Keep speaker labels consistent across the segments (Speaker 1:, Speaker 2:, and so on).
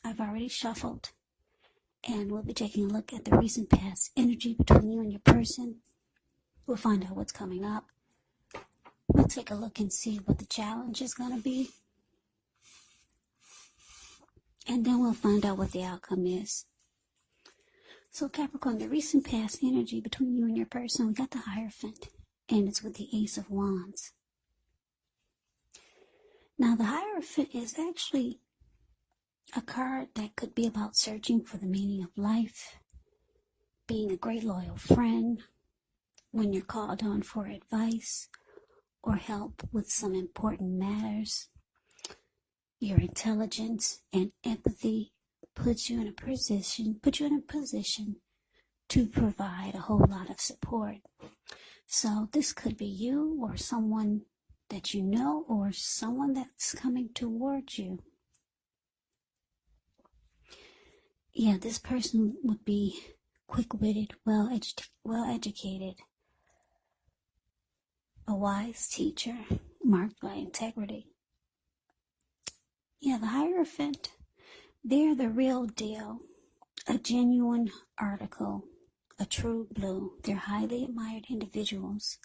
Speaker 1: I've already shuffled, and we'll be taking a look at the recent past energy between you and your person. We'll find out what's coming up. We'll take a look and see what the challenge is going to be. And then we'll find out what the outcome is. So Capricorn, the recent past energy between you and your person, we got the Hierophant, and it's with the Ace of Wands. Now the Hierophant is actually a card that could be about searching for the meaning of life, being a great loyal friend when you're called on for advice or help with some important matters. Your intelligence and empathy put you in a position to provide a whole lot of support. So this could be you or someone that you know or someone that's coming towards you. Yeah, this person would be quick-witted, well-educated, a wise teacher marked by integrity. Yeah, the Hierophant, they're the real deal, a genuine article, a true blue. They're highly admired individuals.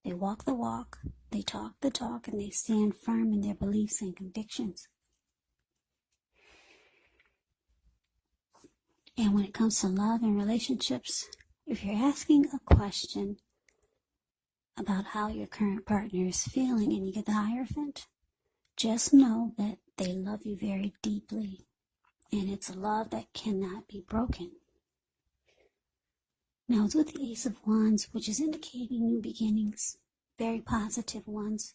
Speaker 1: They walk the walk, they talk the talk, and they stand firm in their beliefs and convictions. And when it comes to love and relationships, if you're asking a question about how your current partner is feeling and you get the Hierophant, just know that they love you very deeply, and it's a love that cannot be broken. Now it's with the Ace of Wands, which is indicating new beginnings, very positive ones.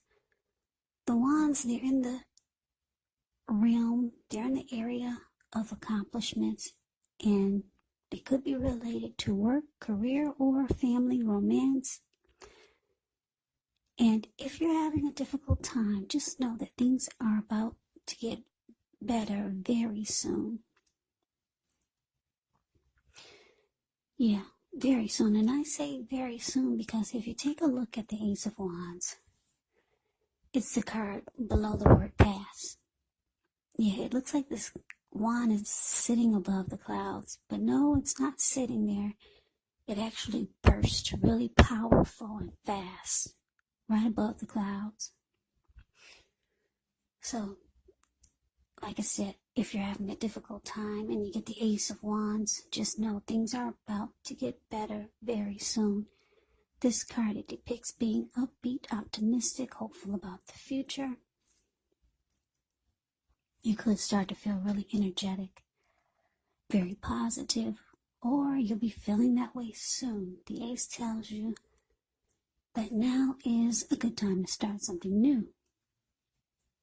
Speaker 1: The Wands, they're in the area of accomplishments, and they could be related to work, career, or family, romance. And if you're having a difficult time, just know that things are about to get better very soon. Yeah, very soon. And I say very soon because if you take a look at the Ace of Wands, it's the card below the word pass. Yeah, it looks like this wand is sitting above the clouds, but no, it's not sitting there. It actually burst really powerful and fast right above the clouds. So, like I said, if you're having a difficult time and you get the Ace of Wands, just know things are about to get better very soon. This card, it depicts being upbeat, optimistic, hopeful about the future. You could start to feel really energetic, very positive, or you'll be feeling that way soon. The Ace tells you that now is a good time to start something new.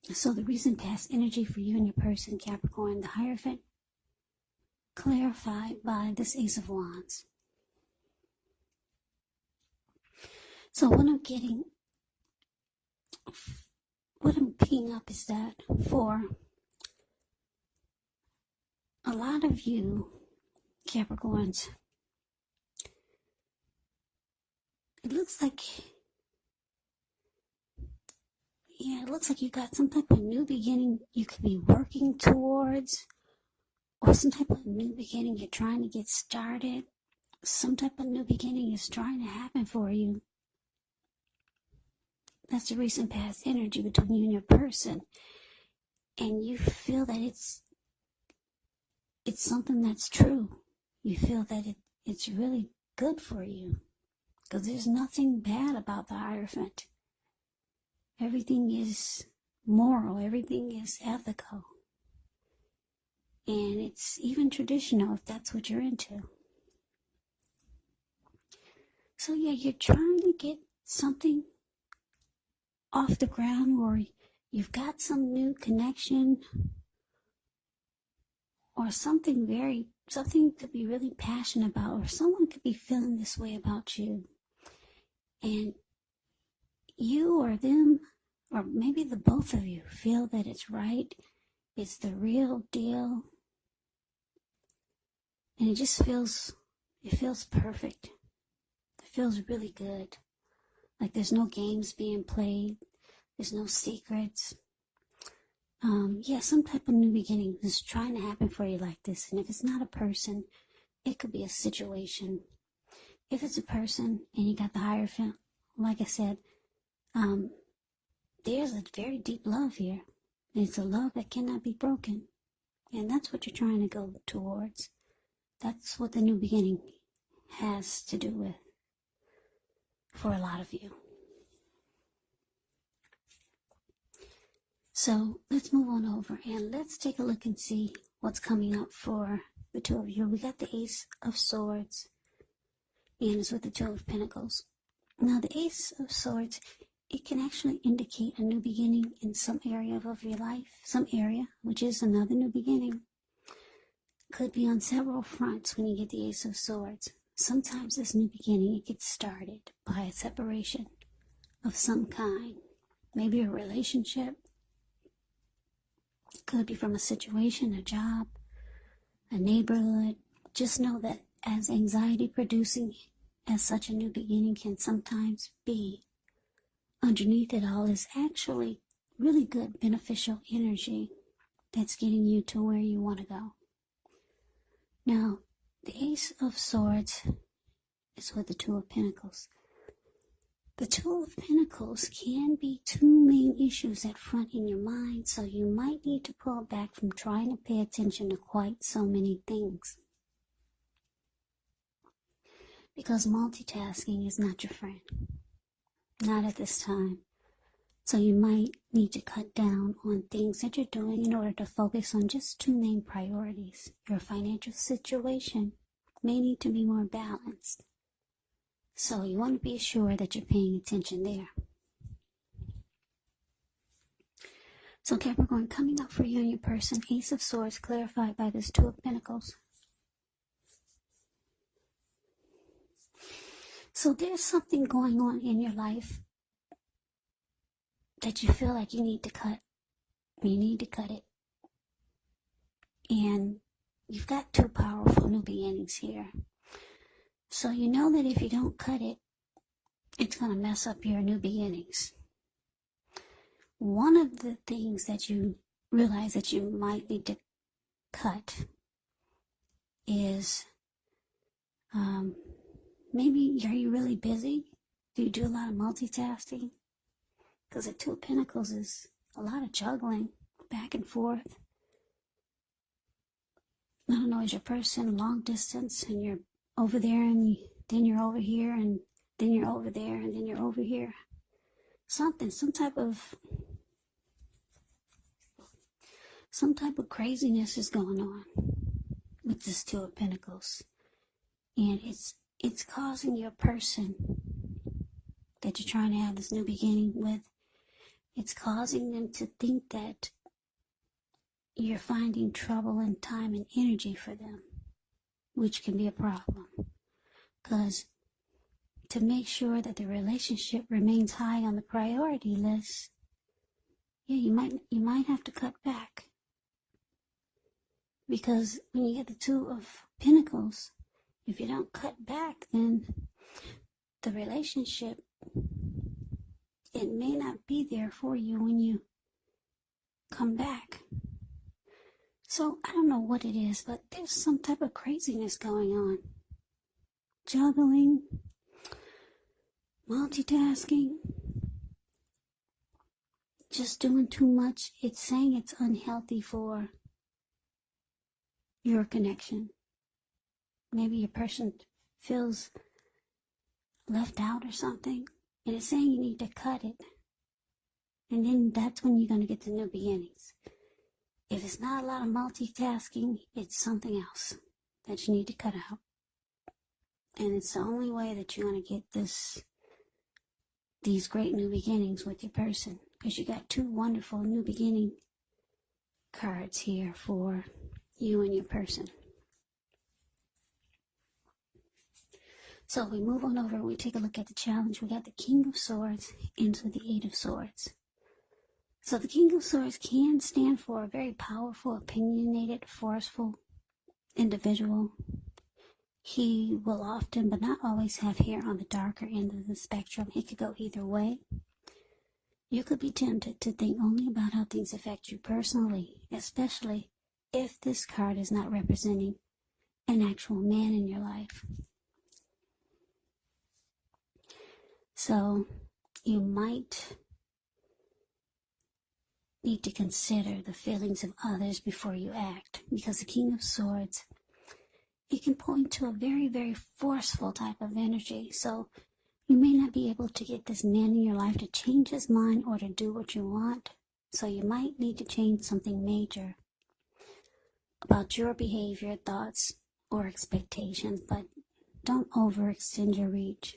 Speaker 1: So the recent past energy for you and your person, Capricorn, the Hierophant, clarified by this Ace of Wands. So what I'm picking up is that for a lot of you, Capricorns, it looks like you got some type of new beginning you could be working towards, or some type of new beginning you're trying to get started. Some type of new beginning is trying to happen for you. That's the recent past energy between you and your person. And you feel that it's something that's true. You feel that it's really good for you. Because there's nothing bad about the Hierophant. Everything is moral. Everything is ethical. And it's even traditional if that's what you're into. So yeah, you're trying to get something off the ground, or you've got some new connection, or something to be really passionate about, or someone could be feeling this way about you. And you or them, or maybe the both of you, feel that it's right, it's the real deal, and it feels perfect. It feels really good. Like there's no games being played, there's no secrets. Yeah, some type of new beginning is trying to happen for you like this. And if it's not a person, it could be a situation. If it's a person and you got the Hierophant, like I said, there's a very deep love here. It's a love that cannot be broken. And that's what you're trying to go towards. That's what the new beginning has to do with for a lot of you. So let's move on over and let's take a look and see what's coming up for the two of you. We got the Ace of Swords and it's with the Two of Pentacles. Now the Ace of Swords, it can actually indicate a new beginning in some area of your life, some area, which is another new beginning. Could be on several fronts when you get the Ace of Swords. Sometimes this new beginning, it gets started by a separation of some kind. Maybe a relationship. It could be from a situation, a job, a neighborhood. Just know that as anxiety producing as such a new beginning can sometimes be, underneath it all is actually really good beneficial energy that's getting you to where you want to go. Now, the Ace of Swords is with the Two of Pentacles. The Two of Pentacles can be two main issues at front in your mind, so you might need to pull back from trying to pay attention to quite so many things. Because multitasking is not your friend. Not at this time. So you might need to cut down on things that you're doing in order to focus on just two main priorities. Your financial situation may need to be more balanced. So you want to be sure that you're paying attention there. So Capricorn, coming up for you and your person, Ace of Swords clarified by this Two of Pentacles. So there's something going on in your life that you feel like you need to cut. You need to cut it. And you've got two powerful new beginnings here. So you know that if you don't cut it, it's going to mess up your new beginnings. One of the things that you realize that you might need to cut is maybe are you really busy? Do you do a lot of multitasking? Because the Two of Pentacles is a lot of juggling back and forth. I don't know, is your person long distance and you're over there and then you're over here and then you're over there and then you're over here? Some type of craziness is going on with this Two of Pentacles. And it's causing your person that you're trying to have this new beginning with, it's causing them to think that you're finding trouble and time and energy for them, which can be a problem. Because to make sure that the relationship remains high on the priority list, yeah, you might have to cut back. Because when you get the Two of Pentacles, if you don't cut back, then the relationship, it may not be there for you when you come back. So I don't know what it is, but there's some type of craziness going on. Juggling, multitasking, just doing too much. It's saying it's unhealthy for your connection. Maybe your person feels left out or something, and it's saying you need to cut it. And then that's when you're going to get the new beginnings. If it's not a lot of multitasking, it's something else that you need to cut out. And it's the only way that you're going to get these great new beginnings with your person. Because you got two wonderful new beginning cards here for you and your person. So we move on over, we take a look at the challenge. We got the King of Swords into the Eight of Swords. So the King of Swords can stand for a very powerful, opinionated, forceful individual. He will often, but not always, have hair on the darker end of the spectrum. It could go either way. You could be tempted to think only about how things affect you personally, especially if this card is not representing an actual man in your life. So you might need to consider the feelings of others before you act, because the King of Swords, it can point to a very, very forceful type of energy. So you may not be able to get this man in your life to change his mind or to do what you want. So you might need to change something major about your behavior, thoughts, or expectations, but don't overextend your reach.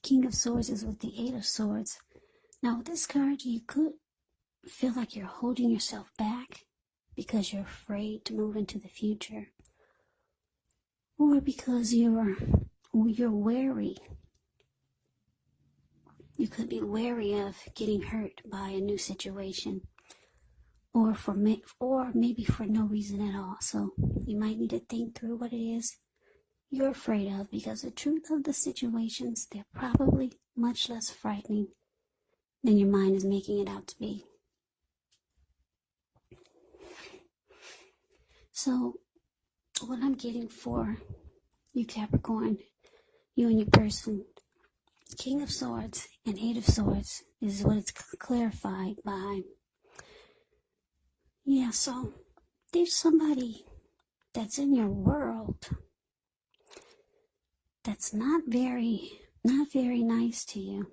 Speaker 1: King of Swords is with the Eight of Swords. Now with this card, you could feel like you're holding yourself back because you're afraid to move into the future, or because you're wary. You could be wary of getting hurt by a new situation, or maybe for no reason at all. So you might need to think through what it is you're afraid of, because the truth of the situations, they're probably much less frightening than your mind is making it out to be. So what I'm getting for you, Capricorn, you and your person, King of Swords and Eight of Swords is what it's clarified by. Yeah, so there's somebody that's in your world that's not very nice to you.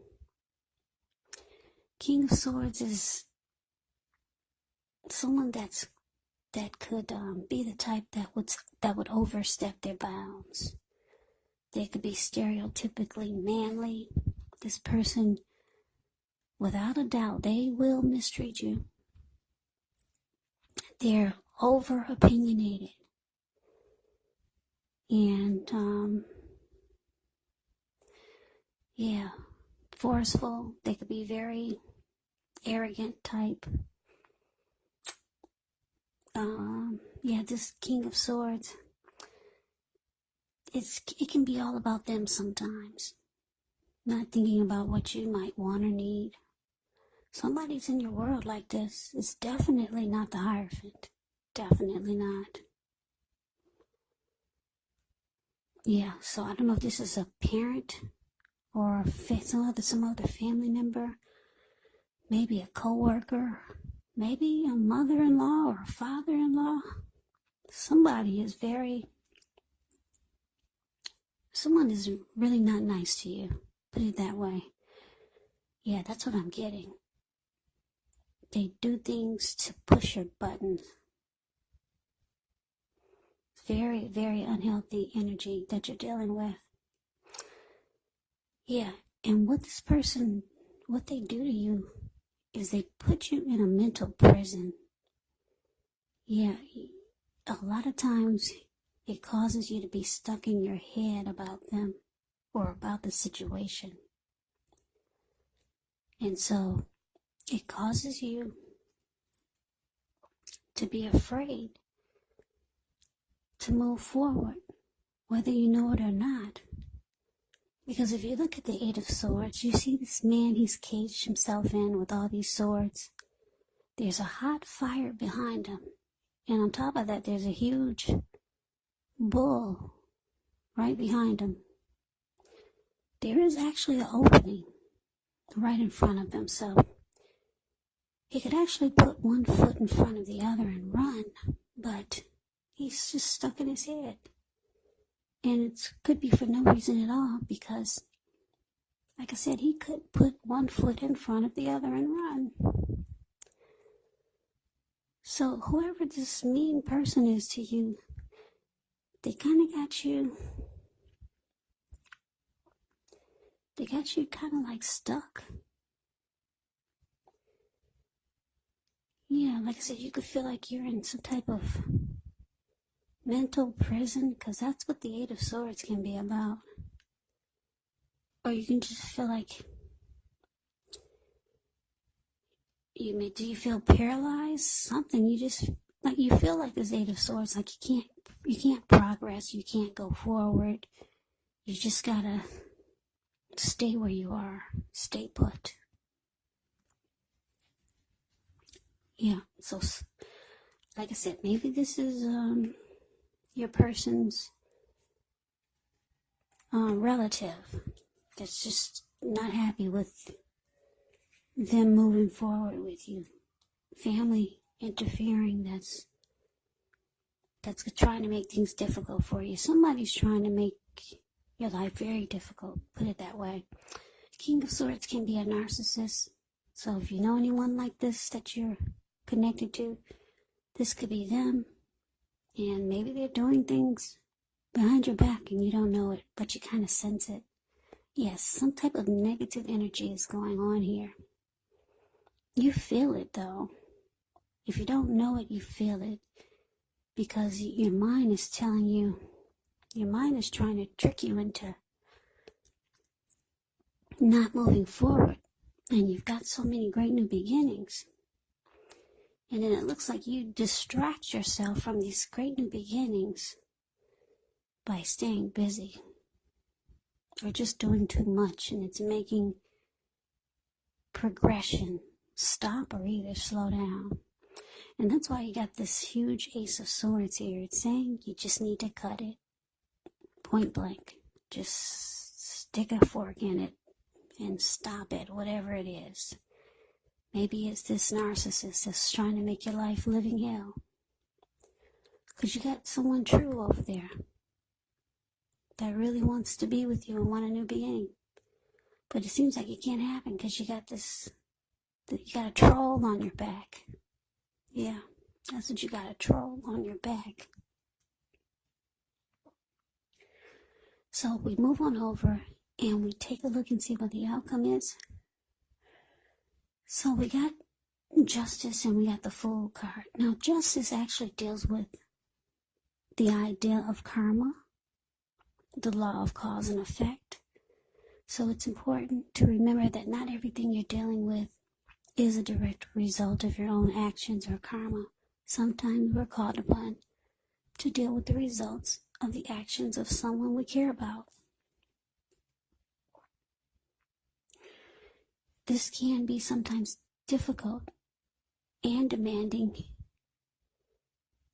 Speaker 1: King of Swords is someone that could be the type that would overstep their bounds. They could be stereotypically manly. This person, without a doubt, they will mistreat you. They're over opinionated. And forceful. They could be very arrogant type. This King of Swords, it can be all about them sometimes, not thinking about what you might want or need. Somebody's in your world like this. It's definitely not the Hierophant. Definitely not. Yeah, so I don't know if this is a parent or some other family member, maybe a co-worker, maybe a mother-in-law or a father-in-law. Someone is really not nice to you. Put it that way. Yeah, that's what I'm getting. They do things to push your buttons. Very, very unhealthy energy that you're dealing with. Yeah, and what they do to you is they put you in a mental prison. Yeah, a lot of times it causes you to be stuck in your head about them or about the situation. And so it causes you to be afraid to move forward, whether you know it or not. Because if you look at the Eight of Swords, you see this man, he's caged himself in with all these swords. There's a hot fire behind him. And on top of that, there's a huge bull right behind him. There is actually an opening right in front of him, so he could actually put one foot in front of the other and run, but he's just stuck in his head. And it could be for no reason at all, because, like I said, he could put one foot in front of the other and run. So whoever this mean person is to you, they kind of got you kind of like stuck. Yeah, like I said, you could feel like you're in some type of mental prison, because that's what the Eight of Swords can be about. Or you can just feel like do you feel paralyzed? Something, you just, like, you feel like this Eight of Swords, like you can't progress, you can't go forward. You just gotta stay where you are, stay put. Yeah, so like I said, maybe this is your person's relative that's just not happy with them moving forward with you. Family interfering that's trying to make things difficult for you. Somebody's trying to make your life very difficult, put it that way. King of Swords can be a narcissist. So if you know anyone like this that you're connected to, this could be them. And maybe they're doing things behind your back and you don't know it, but you kind of sense it. Yes, some type of negative energy is going on here. You feel it though. If you don't know it, you feel it. Because your mind is telling you, your mind is trying to trick you into not moving forward. And you've got so many great new beginnings. And then it looks like you distract yourself from these great new beginnings by staying busy or just doing too much, and it's making progression stop or either slow down. And that's why you got this huge Ace of Swords here. It's saying you just need to cut it point blank. Just stick a fork in it and stop it, whatever it is. Maybe it's this narcissist that's trying to make your life living hell. Because you got someone true over there that really wants to be with you and want a new beginning. But it seems like it can't happen because you got a troll on your back. Yeah, that's what you got, a troll on your back. So we move on over and we take a look and see what the outcome is. So we got Justice and we got the Fool card. Now Justice actually deals with the idea of karma, the law of cause and effect. So it's important to remember that not everything you're dealing with is a direct result of your own actions or karma. Sometimes we're called upon to deal with the results of the actions of someone we care about. This can be sometimes difficult and demanding,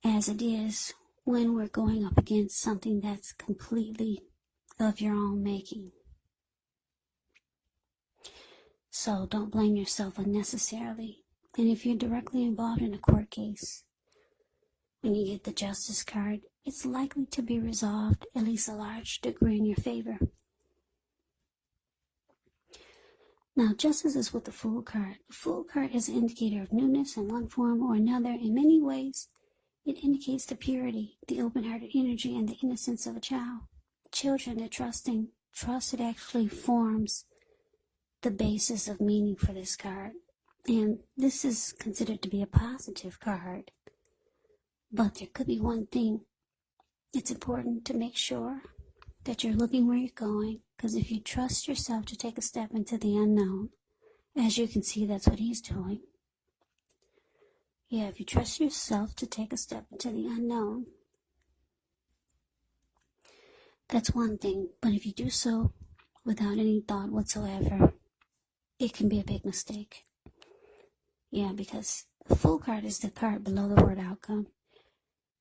Speaker 1: as it is when we're going up against something that's completely of your own making. So don't blame yourself unnecessarily. And if you're directly involved in a court case, when you get the Justice card, it's likely to be resolved, at least a large degree, in your favor. Now, Justice is with the Fool card. The Fool card is an indicator of newness in one form or another. In many ways, it indicates the purity, the open-hearted energy, and the innocence of a child. Children are trusting. Trust, it actually forms the basis of meaning for this card. And this is considered to be a positive card. But there could be one thing. It's important to make sure that you're looking where you're going, because if you trust yourself to take a step into the unknown, as you can see, that's what he's doing. Yeah, if you trust yourself to take a step into the unknown, that's one thing. But if you do so without any thought whatsoever, it can be a big mistake. Yeah, because the Fool card is the card below the word outcome.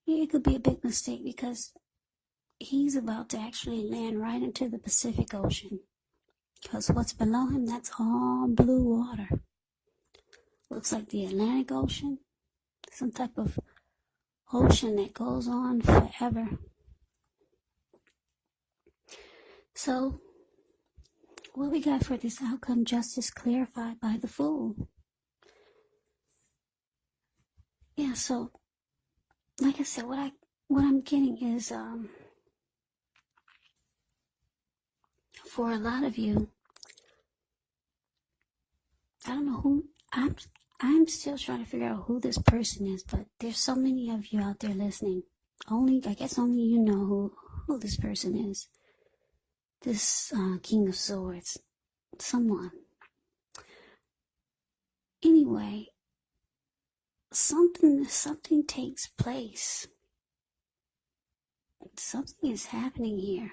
Speaker 1: Yeah, it could be a big mistake because he's about to actually land right into the Pacific Ocean. Because what's below him, that's all blue water. Looks like the Atlantic Ocean. Some type of ocean that goes on forever. So, what we got for this outcome, Justice clarified by the Fool. Yeah, so, like I said, what I'm getting is, for a lot of you, I don't know who, I'm still trying to figure out who this person is, but there's so many of you out there listening. I guess only you know who this person is. This King of Swords. Someone. Anyway, something takes place. Something is happening here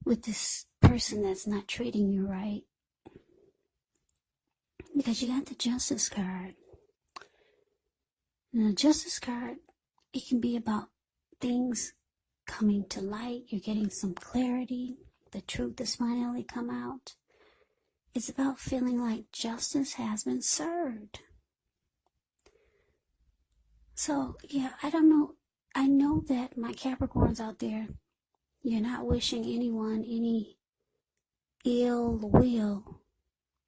Speaker 1: with this person that's not treating you right. Because you got the Justice card. Now, Justice card, it can be about things coming to light. You're getting some clarity. The truth has finally come out. It's about feeling like justice has been served. So, yeah, I don't know. I know that my Capricorns out there, you're not wishing anyone any ill will.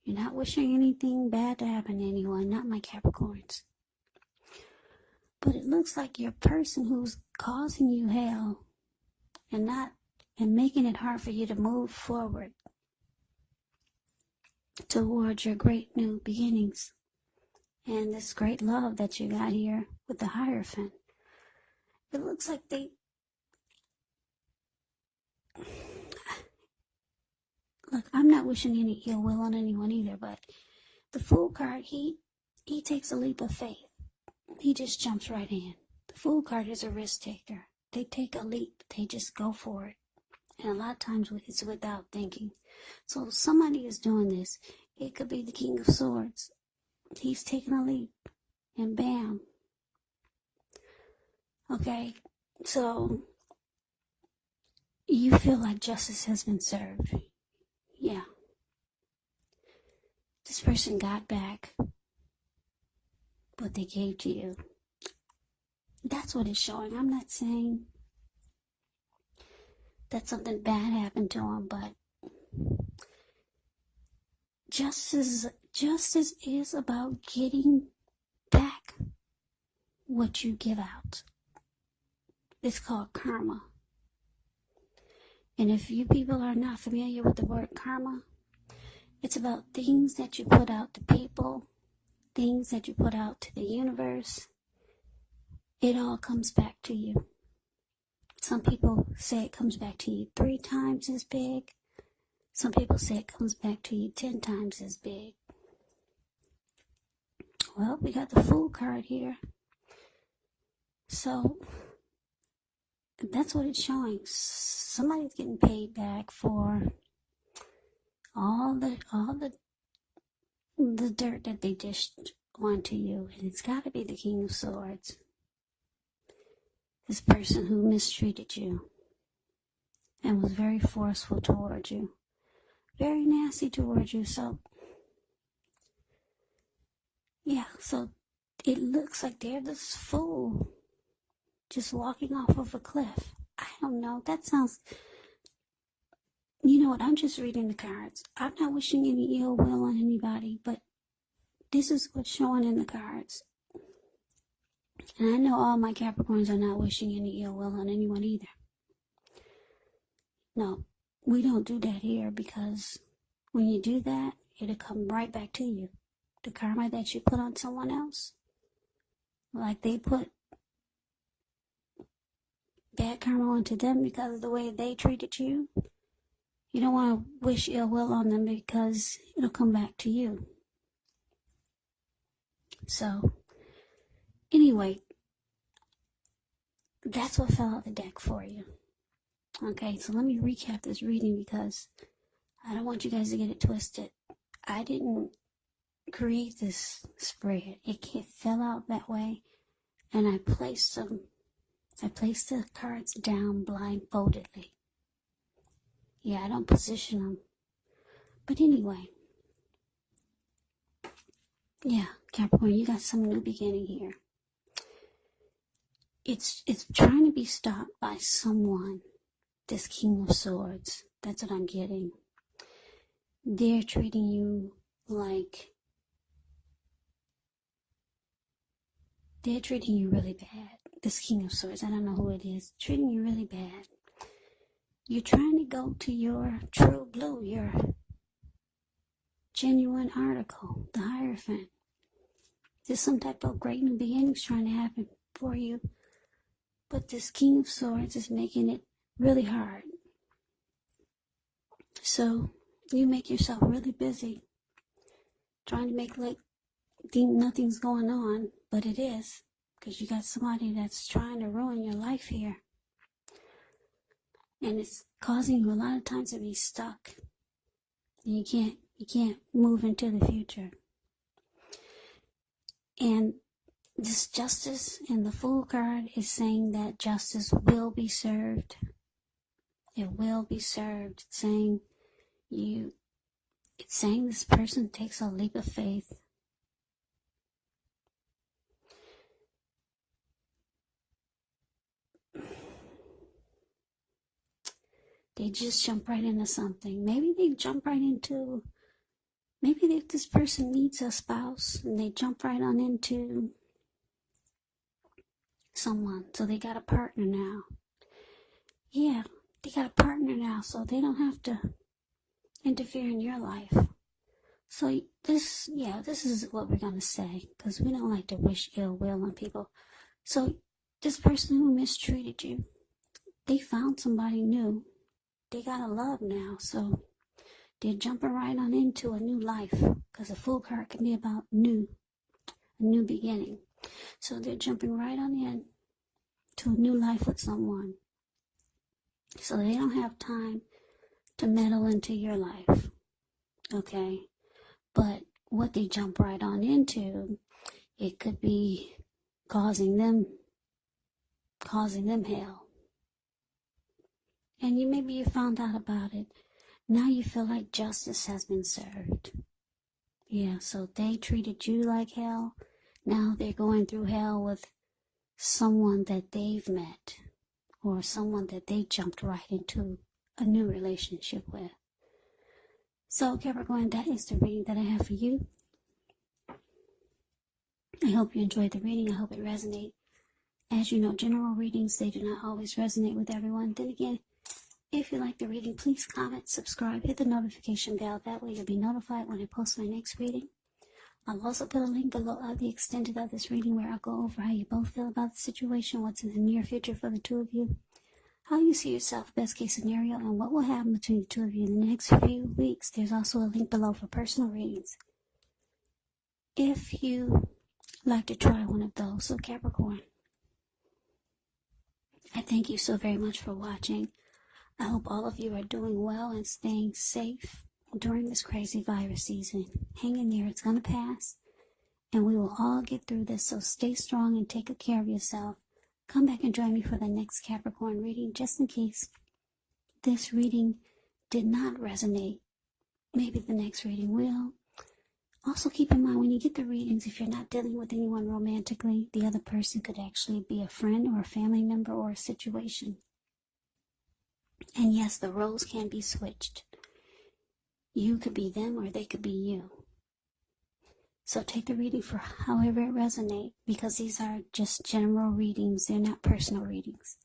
Speaker 1: You're not wishing anything bad to happen to anyone, not my Capricorns. But it looks like your person who's causing you hell and making it hard for you to move forward towards your great new beginnings and this great love that you got here with the Hierophant. It looks like look, I'm not wishing any ill will on anyone either, but the Fool card, he takes a leap of faith. He just jumps right in. The Fool card is a risk taker. They take a leap. They just go for it. And a lot of times it's without thinking. So if somebody is doing this, it could be the King of Swords. He's taking a leap. And bam. Okay? So you feel like justice has been served. Yeah. This person got back what they gave to you. That's what it's showing. I'm not saying that something bad happened to him, but justice is about getting back what you give out. It's called karma. And if you people are not familiar with the word karma, it's about things that you put out to people, things that you put out to the universe. It all comes back to you. Some people say it comes back to you 3 times as big. Some people say it comes back to you 10 times as big. Well, we got the Fool card here. So that's what it's showing. Somebody's getting paid back for all the dirt that they dished onto you, and it's got to be the King of Swords. This person who mistreated you and was very forceful towards you, very nasty towards you. So yeah, so it looks like they're this fool just walking off of a cliff. I don't know. That sounds, you know what? I'm just reading the cards. I'm not wishing any ill will on anybody, but this is what's showing in the cards. And I know all my Capricorns are not wishing any ill will on anyone either. No, we don't do that here, because when you do that, it'll come right back to you. The karma that you put on someone else, like they put bad karma onto them because of the way they treated you. You don't want to wish ill will on them, because it'll come back to you. So, anyway, that's what fell out the deck for you. Okay, so let me recap this reading, because I don't want you guys to get it twisted. I didn't create this spread. It fell out that way, and I placed the cards down blindfoldedly. Yeah, I don't position them. But anyway, yeah, Capricorn, you got some new beginning here. It's trying to be stopped by someone. This King of Swords. That's what I'm getting. They're treating you really bad. This King of Swords, I don't know who it is, treating you really bad. You're trying to go to your true blue, your genuine article, the Hierophant. There's some type of great new beginnings trying to happen for you. But this King of Swords is making it really hard. So you make yourself really busy trying to make like think nothing's going on, but it is, because you got somebody that's trying to ruin your life here. And it's causing you a lot of times to be stuck. And you can't move into the future. And this justice and the Fool card is saying that justice will be served. It will be served. It's saying this person takes a leap of faith. They just jump right into something. Maybe this person needs a spouse and they jump right on into someone. So they got a partner now. Yeah, they got a partner now, so they don't have to interfere in your life. So this is what we're going to say, because we don't like to wish ill will on people. So this person who mistreated you, they found somebody new. They got a love now, so they're jumping right on into a new life, because a Fool card can be about a new beginning. So they're jumping right on in to a new life with someone. So they don't have time to meddle into your life, okay? But what they jump right on into, it could be causing them hell. And maybe you found out about it. Now you feel like justice has been served. Yeah, so they treated you like hell. Now they're going through hell with someone that they've met, or someone that they jumped right into a new relationship with. So Capricorn, that is the reading that I have for you. I hope you enjoyed the reading. I hope it resonated. As you know, general readings, they do not always resonate with everyone. Then again, if you like the reading, please comment, subscribe, hit the notification bell. That way you'll be notified when I post my next reading. I'll also put a link below of the extended of this reading where I'll go over how you both feel about the situation, what's in the near future for the two of you, how you see yourself, best case scenario, and what will happen between the two of you in the next few weeks. There's also a link below for personal readings, if you like to try one of those. So Capricorn, I thank you so very much for watching. I hope all of you are doing well and staying safe during this crazy virus season. Hang in there, it's going to pass, and we will all get through this. So stay strong and take good care of yourself. Come back and join me for the next Capricorn reading, just in case this reading did not resonate. Maybe the next reading will. Also keep in mind, when you get the readings, if you're not dealing with anyone romantically, the other person could actually be a friend or a family member or a situation. And yes, the roles can be switched. You could be them or they could be you. So take the reading for however it resonates, because these are just general readings. They're not personal readings.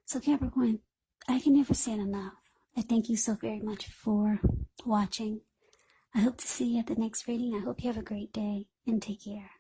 Speaker 1: So Capricorn, I can never say it enough. I thank you so very much for watching. I hope to see you at the next reading. I hope you have a great day and take care.